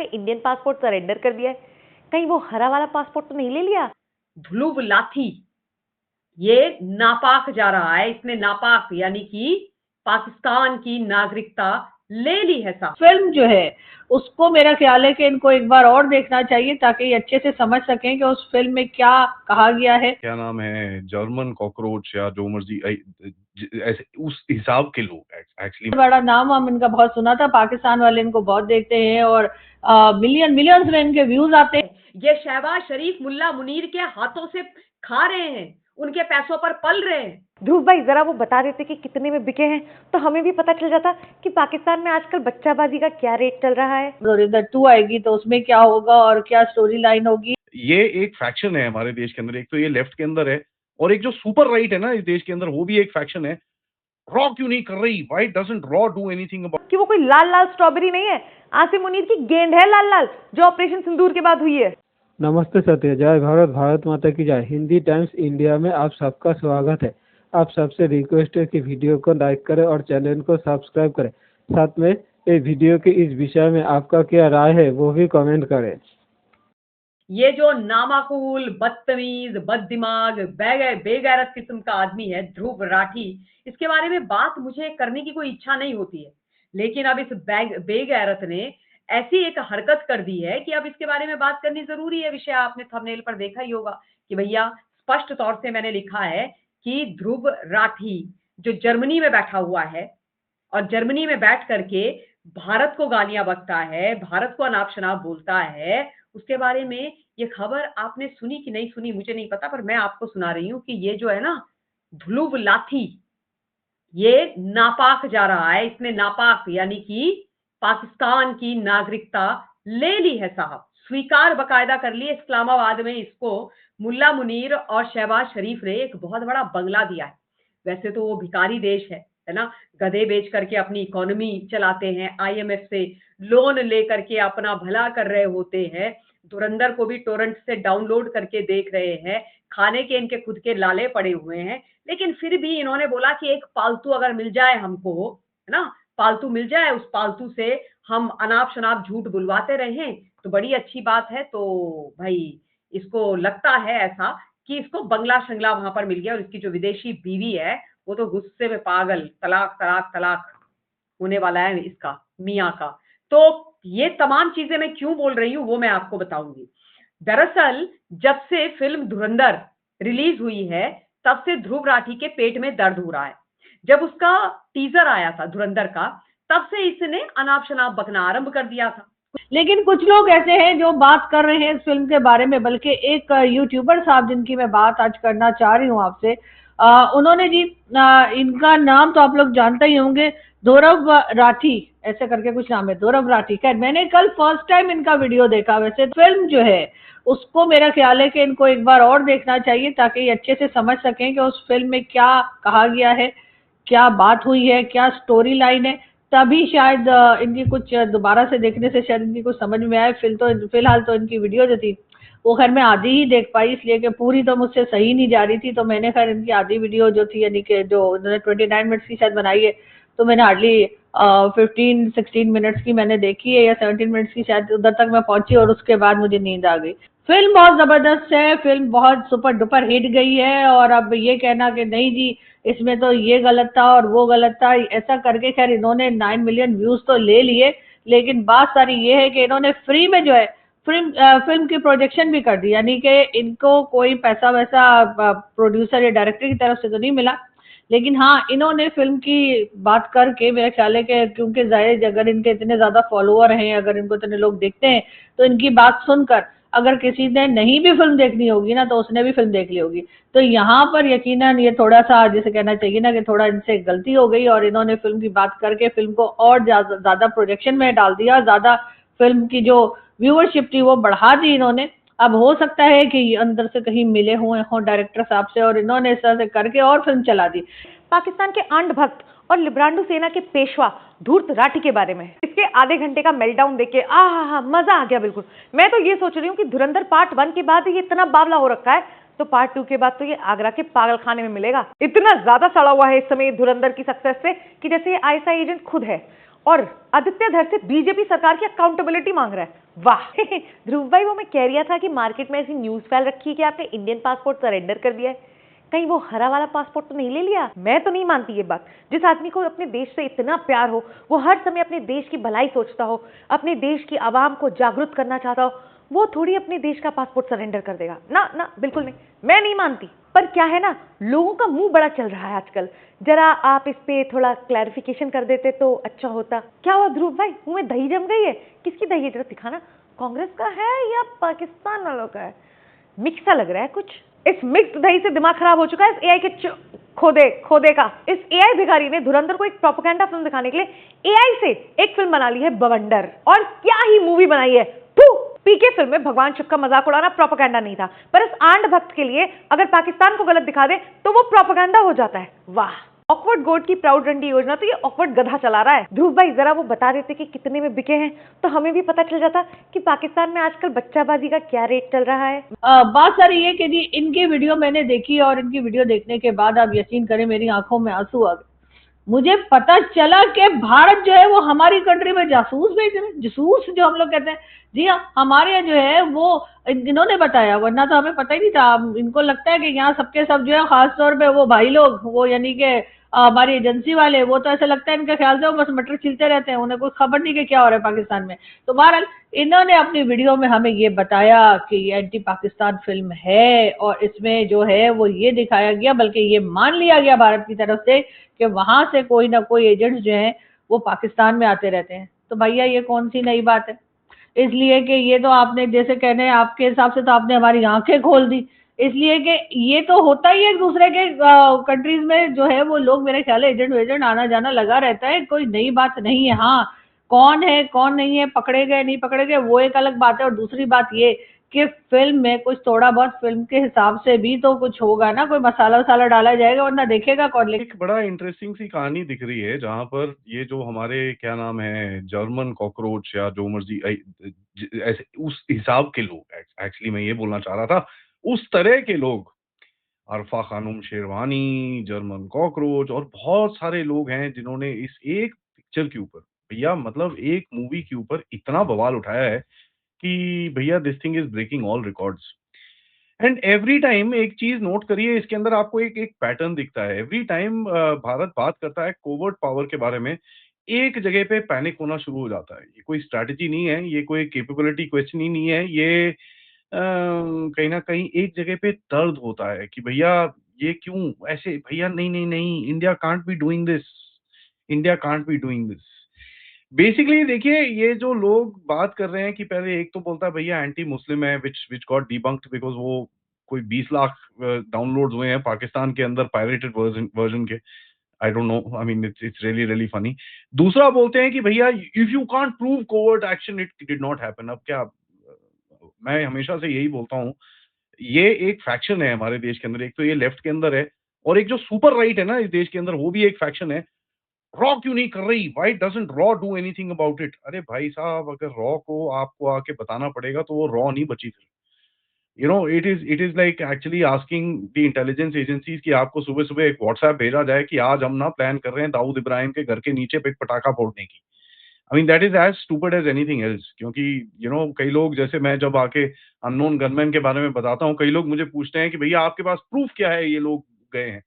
Indian passport surrender कर दिया है, कहीं वो हरा वाला पासपोर्ट तो नहीं ले लिया? ध्रुव लाठी ये नापाक जा रहा है, इसने नापाक यानी कि पाकिस्तान की नागरिकता ले ली है साहब। फिल्म जो है उसको मेरा ख्याल है कि इनको एक बार और देखना चाहिए ताकि ये अच्छे से समझ सकें कि उस फिल्म में क्या कहा गया है। क्या नाम है, जर्मन कॉकरोच या जो मर्जी ऐसे उस हिसाब के लोग एक्चुअली। बड़ा नाम हम इनका बहुत सुना था, पाकिस्तान वाले इनको बहुत देखते हैं और मिलियंस में इनके व्यूज आते हैं। ये शहबाज शरीफ मुल्ला मुनीर के हाथों से खा रहे हैं, उनके पैसों पर पल रहे हैं। ध्रुव भाई जरा वो बता देते कि कितने में बिके हैं तो हमें भी पता चल जाता कि पाकिस्तान में आजकल बच्चाबाजी का क्या रेट चल रहा है। धुरंधर 2 आएगी तो उसमें क्या होगा और क्या स्टोरी लाइन होगी। ये एक फैक्शन है हमारे देश के अंदर, एक तो ये लेफ्ट के अंदर है और एक जो सुपर राइट है ना इस देश के अंदर, वो भी एक फैक्शन है। रॉ क्यों नहीं कर रही? Why doesn't raw do anything about? कि वो कोई लाल लाल स्ट्रॉबेरी नहीं है, आसिम मुनीर की गेंद है लाल लाल जो ऑपरेशन सिंदूर के बाद हुई है। नमस्ते सत्य, जय भारत, भारत माता की जय। हिंदी टाइम्स इंडिया में आप सबका स्वागत है। आप सबसे रिक्वेस्ट है कि वीडियो को लाइक करें और चैनल को सब्सक्राइब करें। साथ में इस वीडियो के इस विषय में आपका क्या राय है वो भी कमेंट करें। ये जो नामाकूल, बदतमीज, बददिमाग, बेगैरत किस्म का आदमी है ध्रुव राठी, इसके बारे में बात मुझे करने की कोई इच्छा नहीं होती है, लेकिन अब इस बेगैरत ने ऐसी एक हरकत कर दी है कि अब इसके बारे में बात करनी जरूरी है। विषय आपने थंबनेल पर देखा ही होगा कि भैया स्पष्ट तौर से मैंने लिखा है कि ध्रुव राठी जो जर्मनी में बैठा हुआ है और जर्मनी में बैठ करके भारत को गालियां बकता है, भारत को अनाप शनाप बोलता है, उसके बारे में ये खबर आपने सुनी कि नहीं सुनी मुझे नहीं पता, पर मैं आपको सुना रही हूं कि ये जो है ना ध्रुव लाठी ये नापाक जा रहा है, इसने नापाक यानी कि पाकिस्तान की नागरिकता ले ली है साहब, स्वीकार बकायदा कर ली। इस्लामाबाद में इसको मुल्ला मुनीर और शहबाज शरीफ ने एक बहुत बड़ा बंगला दिया है। वैसे तो वो भिखारी देश है ना, गधे बेच करके अपनी इकोनॉमी चलाते हैं, आईएमएफ से लोन लेकर के अपना भला कर रहे होते हैं, धुरंधर को भी टोरेंट से डाउनलोड करके देख रहे हैं, खाने के इनके खुद के लाले पड़े हुए हैं, लेकिन फिर भी इन्होंने बोला कि एक पालतू अगर मिल जाए हमको, है ना, पालतू मिल जाए, उस पालतू से हम अनाप शनाप झूठ बुलवाते रहें तो बड़ी अच्छी बात है। तो भाई इसको लगता है ऐसा कि इसको बंगला शंगला वहां पर मिल गया और इसकी जो विदेशी बीवी है वो तो गुस्से में पागल, तलाक तलाक तलाक होने वाला है इसका मियाँ का। तो ये तमाम चीजें मैं क्यों बोल रही हूँ वो मैं आपको बताऊंगी। दरअसल जब से फिल्म धुरंधर रिलीज हुई है तब से ध्रुव राठी के पेट में दर्द हो रहा है। जब उसका टीजर आया था धुरंधर का तब से इसने अनाप शनाप बकना आरंभ कर दिया था। लेकिन कुछ लोग ऐसे हैं जो बात कर रहे हैं इस फिल्म के बारे में, बल्कि एक यूट्यूबर साहब जिनकी मैं बात आज करना चाह रही हूँ आपसे, उन्होंने जी इनका नाम तो आप लोग जानते ही होंगे, धुरव राठी ऐसे करके कुछ नाम है, धुरव राठी। खैर मैंने कल फर्स्ट टाइम इनका वीडियो देखा। वैसे फिल्म जो है उसको मेरा ख्याल है कि इनको एक बार और देखना चाहिए ताकि ये अच्छे से समझ सकें कि उस फिल्म में क्या कहा गया है, क्या बात हुई है, क्या स्टोरी लाइन है। तभी शायद इनकी कुछ दोबारा से देखने से शायद इनकी कुछ समझ में आए। फिलहाल तो इनकी वीडियो जो थी वो खैर मैं आधी ही देख पाई, इसलिए कि पूरी तो मुझसे सही नहीं जा रही थी, तो मैंने खैर इनकी आधी वीडियो जो थी यानी कि जो उन्होंने 29 मिनट्स की शायद बनाई है, तो मैंने हार्डली 15-16 मिनट्स की मैंने देखी है या 17 मिनट्स की शायद, उधर तक मैं पहुंची और उसके बाद मुझे नींद आ गई। फिल्म बहुत जबरदस्त है, फिल्म बहुत सुपर डुपर हिट गई है और अब ये कहना कि नहीं जी इसमें तो ये गलत था और वो गलत था, ऐसा करके खैर इन्होंने 9 मिलियन व्यूज तो ले लिए, लेकिन बात सारी ये है कि इन्होंने फ्री में जो है फिल्म की प्रोजेक्शन भी कर दी, यानी कि इनको कोई पैसा वैसा प्रोड्यूसर या डायरेक्टर की तरफ से तो नहीं मिला, लेकिन हाँ इन्होंने फिल्म की बात करके मेरा ख्याल है कि क्योंकि जाहिर अगर इनके इतने ज्यादा फॉलोअर हैं, अगर इनको इतने लोग देखते हैं, तो इनकी बात सुनकर अगर किसी ने नहीं भी फिल्म देखनी होगी ना तो उसने भी फिल्म देख ली होगी। तो यहाँ पर यकीनन ये थोड़ा सा जैसे कहना चाहिए ना कि थोड़ा इनसे गलती हो गई और इन्होंने फिल्म की बात करके फिल्म को और ज्यादा प्रोजेक्शन में डाल दिया, ज्यादा फिल्म की जो व्यूअरशिप थी वो बढ़ा दी इन्होंने। अब हो सकता है कि अंदर से कहीं मिले हुए हों डायरेक्टर साहब से और इन्होंने इस तरह से करके और फिल्म चला दी। पाकिस्तान के आंड भक्त और लिब्रांडो सेना के पेशवा धूर्त राठी के बारे में इसके आधे घंटे का मेल्टडाउन देख के हा मजा आ गया बिल्कुल। मैं तो ये सोच रही हूँ कि धुरंधर पार्ट 1 के बाद ये इतना बावला हो रखा है तो पार्ट 2 के बाद तो ये आगरा के पागल खाने में मिलेगा। इतना ज्यादा सड़ा हुआ है इस समय धुरंधर की सक्सेस से कि जैसे ये आईएसआई एजेंट खुद है। और आदित्य धर से बीजेपी सरकार की अकाउंटेबिलिटी मांग रहा है। वाह ध्रुव भाई, वो मैं कह रहा था कि मार्केट में ऐसी न्यूज फैल रखी है कि आपने इंडियन पासपोर्ट सरेंडर कर दिया है, कहीं वो हरा वाला पासपोर्ट तो नहीं ले लिया? मैं तो नहीं मानती ये बात। जिस आदमी को अपने देश से इतना प्यार हो, वो हर समय अपने देश की भलाई सोचता हो, अपने देश की आवाम को जागरूक करना चाहता हो, वो थोड़ी अपने देश का पासपोर्ट सरेंडर कर देगा। ना ना, बिल्कुल नहीं, मैं नहीं मानती। पर क्या है ना, लोगों का मुंह बड़ा चल रहा है आजकल, जरा आप इस पे थोड़ा क्लैरिफिकेशन कर देते तो अच्छा होता। क्या हुआ ध्रुव भाई, मुंह में दही जम गई है? किसकी दही है, जरा दिखाना। कांग्रेस का है या पाकिस्तान वालों का है? मिक्स सा लग रहा है कुछ। इस मिक्स्ड दही से दिमाग खराब हो चुका है इस एआई के खोदे का। इस एआई भिखारी ने धुरंधर को एक प्रोपेगेंडा फिल्म दिखाने के लिए एआई से एक फिल्म बना ली है, बवंडर। और क्या ही मूवी बनाई है। पीके फिल्म में भगवान शिव का मजाक उड़ाना प्रोपेगेंडा नहीं था, पर इस आंड भक्त के लिए अगर पाकिस्तान को गलत दिखा दे तो वो प्रोपेगेंडा हो जाता है। वाह, ऑकवर्ड गोट की प्राउड रंडी योजना तो ये ऑकवर्ड गधा चला रहा है। ध्रुव भाई जरा वो बता देते कि कितने में बिके हैं, तो हमें भी पता चल जाता कि पाकिस्तान में आजकल बच्चाबाजी का क्या रेट चल रहा है। बात सारी ये कि जी इनकी वीडियो मैंने देखी और इनकी वीडियो देखने के बाद आप यकीन करें मेरी आंखों में आंसू आ गए। मुझे पता चला कि भारत जो है वो हमारी कंट्री में जासूस भेज रहे हैं। जासूस जो हम लोग कहते हैं, जी हाँ, हमारे यहाँ जो है वो इन्होंने बताया, वरना तो हमें पता ही नहीं था। इनको लगता है कि यहाँ सबके सब जो है, खासतौर पे वो भाई लोग, वो यानी कि हमारी एजेंसी वाले, वो तो ऐसा लगता है इनके ख्याल से वो बस मटर छीलते रहते हैं, उन्हें कोई खबर नहीं कि क्या हो रहा है पाकिस्तान में। तो बहरहाल इन्होंने अपनी वीडियो में हमें ये बताया कि ये एंटी पाकिस्तान फिल्म है और इसमें जो है वो ये दिखाया गया, बल्कि ये मान लिया गया भारत की तरफ से कि वहां से कोई ना कोई एजेंट्स जो हैं वो पाकिस्तान में आते रहते हैं। तो भैया ये कौन सी नई बात है? इसलिए कि ये तो आपने जैसे कहने हैं, आपके हिसाब से तो आपने हमारी आंखें खोल दी। इसलिए कि ये तो होता ही है एक दूसरे के कंट्रीज में जो है वो लोग, मेरे ख्याल है एजेंट वेजेंट आना जाना लगा रहता है, कोई नई बात नहीं है। हाँ, कौन है कौन नहीं है, पकड़े गए नहीं पकड़े गए वो एक अलग बात है। और दूसरी बात ये कि फिल्म में कुछ थोड़ा बहुत फिल्म के हिसाब से भी तो कुछ होगा ना, कोई मसाला वसाला डाला जाएगा, वरना देखेगा कौन। एक बड़ा इंटरेस्टिंग सी कहानी दिख रही है जहां पर ये जो हमारे क्या नाम है, जर्मन कॉकरोच या जो मर्जी ऐसे उस हिसाब के लोग, एक्चुअली मैं ये बोलना चाह रहा था, उस तरह के लोग, अरफा खानम शेरवानी, जर्मन कॉकरोच और बहुत सारे लोग हैं जिन्होंने इस एक पिक्चर के ऊपर, भैया मतलब एक मूवी के ऊपर इतना बवाल उठाया है कि भैया this thing is breaking all records. And every time एक चीज नोट करिए, इसके अंदर आपको एक एक पैटर्न दिखता है। एवरी टाइम भारत बात करता है कोवर्ट पावर के बारे में, एक जगह पे पैनिक होना शुरू हो जाता है। ये कोई स्ट्रैटेजी नहीं है, ये कोई कैपेबिलिटी क्वेश्चन ही नहीं है, ये कहीं ना कहीं एक जगह पे दर्द होता है कि भैया ये क्यों ऐसे, भैया नहीं नहीं नहीं, India can't be doing this, India can't be doing this. Basically देखिए, ये जो लोग बात कर रहे हैं कि पहले एक तो बोलता है भैया एंटी मुस्लिम है, विच गॉट डिबंक्ड बिकॉज वो कोई 20 लाख डाउनलोड्स हुए हैं पाकिस्तान के अंदर पायरेटेड वर्जन के। I don't know, I mean it's really really funny. दूसरा बोलते हैं कि भैया if you can't prove covert action it did not happen. अब क्या, मैं हमेशा से यही बोलता हूँ, ये एक फैक्शन है हमारे देश के अंदर। एक तो ये लेफ्ट के अंदर है, और एक जो सुपर राइट है ना इस देश के अंदर, वो भी एक फैक्शन है। रॉ क्यों नहीं कर रही? Why doesn't raw do anything about it? अरे भाई साहब, अगर रॉ को आपको आके बताना पड़ेगा तो वो रॉ नहीं बची फिर। You know, it is like actually asking the intelligence agencies कि आपको सुबह सुबह एक व्हाट्सएप भेजा जाए कि आज हम ना प्लान कर रहे हैं दाऊद इब्राहिम के घर के नीचे पे एक पटाखा फोड़ने की। I mean that is as stupid as anything else. क्योंकि यू नो, कई लोग, जैसे मैं जब आके अननोन गनमैन के बारे में बताता हूँ, कई लोग मुझे पूछते हैं कि भैया आपके पास प्रूफ क्या है ये लोग गए हैं।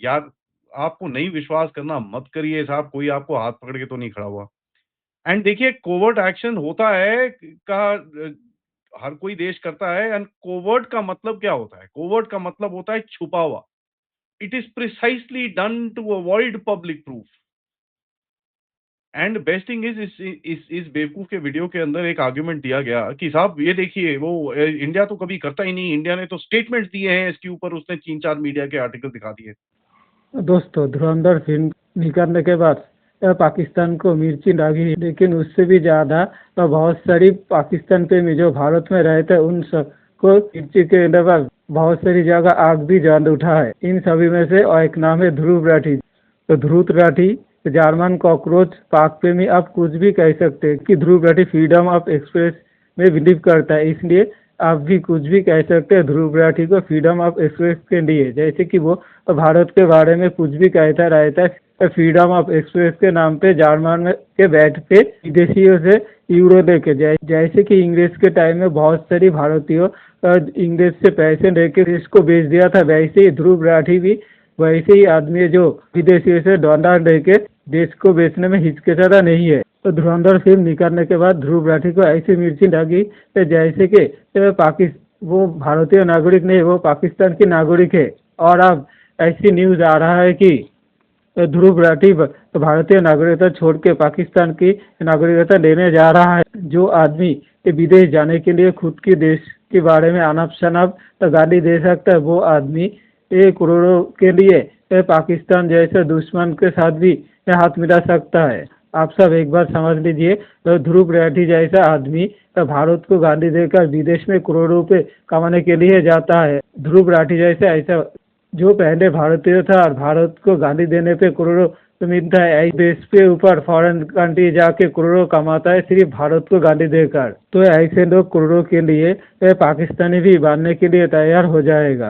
यार, आपको नहीं विश्वास करना मत करिए साहब, कोई आपको हाथ पकड़ के तो नहीं खड़ा हुआ। एंड देखिए, कोवर्ट एक्शन होता है का हर कोई देश करता है। एंड कोवर्ट का मतलब क्या होता है? कोवर्ट का मतलब होता है छुपा हुआ। It is precisely done to avoid public proof. And best thing is इस बेवकूफ के वीडियो के अंदर एक आर्ग्यूमेंट दिया गया कि साहब ये देखिए, वो इंडिया तो कभी करता ही नहीं, इंडिया ने तो स्टेटमेंट्स दिए हैं इसके ऊपर, उसने 3-4 मीडिया के आर्टिकल दिखा दिए। दोस्तों, धुरंधर फिल्म निकालने के बाद पाकिस्तान को मिर्ची लगी, लेकिन उससे भी ज़्यादा बहुत सारी पाकिस्तान प्रेमी जो भारत में रहते हैं उन सबको मिर्ची के अलावा बहुत सारी जगह आग भी जान उठा है। इन सभी में से एक नाम है ध्रुव राठी। तो ध्रुव राठी जर्मन कॉकरोच पाक प्रेमी, आप कुछ भी कह सकते हैं कि Dhruv Rathee freedom of express में बिलीव करता है, इसलिए आप भी कुछ भी कह सकते हैं ध्रुव राठी को फ्रीडम ऑफ एक्सप्रेस के लिए। जैसे कि वो भारत के बारे में कुछ भी कहता रहता है, फ्रीडम ऑफ एक्सप्रेस के नाम पे जर्मन में के बैठ पे विदेशियों से यूरो लेके जाए। जैसे कि अंग्रेज के टाइम में बहुत सारी भारतीयों इंग्रेज से पैसे लेके देश को बेच दिया था, वैसे ही ध्रुव राठी भी वैसे ही आदमी है जो विदेशियों से डॉलर लेके देश को बेचने में हिचकिचाता नहीं है। तो धुरंधर फिल्म निकालने के बाद ध्रुव राठी को ऐसी मिर्ची लगी जैसे कि वो भारतीय नागरिक नहीं, वो पाकिस्तान की नागरिक है। और अब ऐसी न्यूज आ रहा है कि ध्रुव राठी भारतीय नागरिकता छोड़ के पाकिस्तान की नागरिकता लेने जा रहा है। जो आदमी विदेश जाने के लिए खुद के देश के बारे में अनप शनप गाली दे सकता है, वो आदमी 1 करोड़ों के लिए पाकिस्तान जैसे दुश्मन के साथ भी हाथ मिला सकता है। आप सब एक बार समझ लीजिए, ध्रुव राठी जैसा आदमी भारत को गाली देकर विदेश में करोड़ों रुपए कमाने के लिए जाता है। ध्रुव राठी जैसा ऐसा जो पहले भारतीय था और भारत को गाली देने पे करोड़ों मिलता है, देश पे ऊपर फॉरेन कंट्री जाके करोड़ों कमाता है सिर्फ भारत को गाली देकर। तो ऐसे लोग करोड़ों के लिए पाकिस्तानी भी बनने के लिए तैयार हो जाएगा।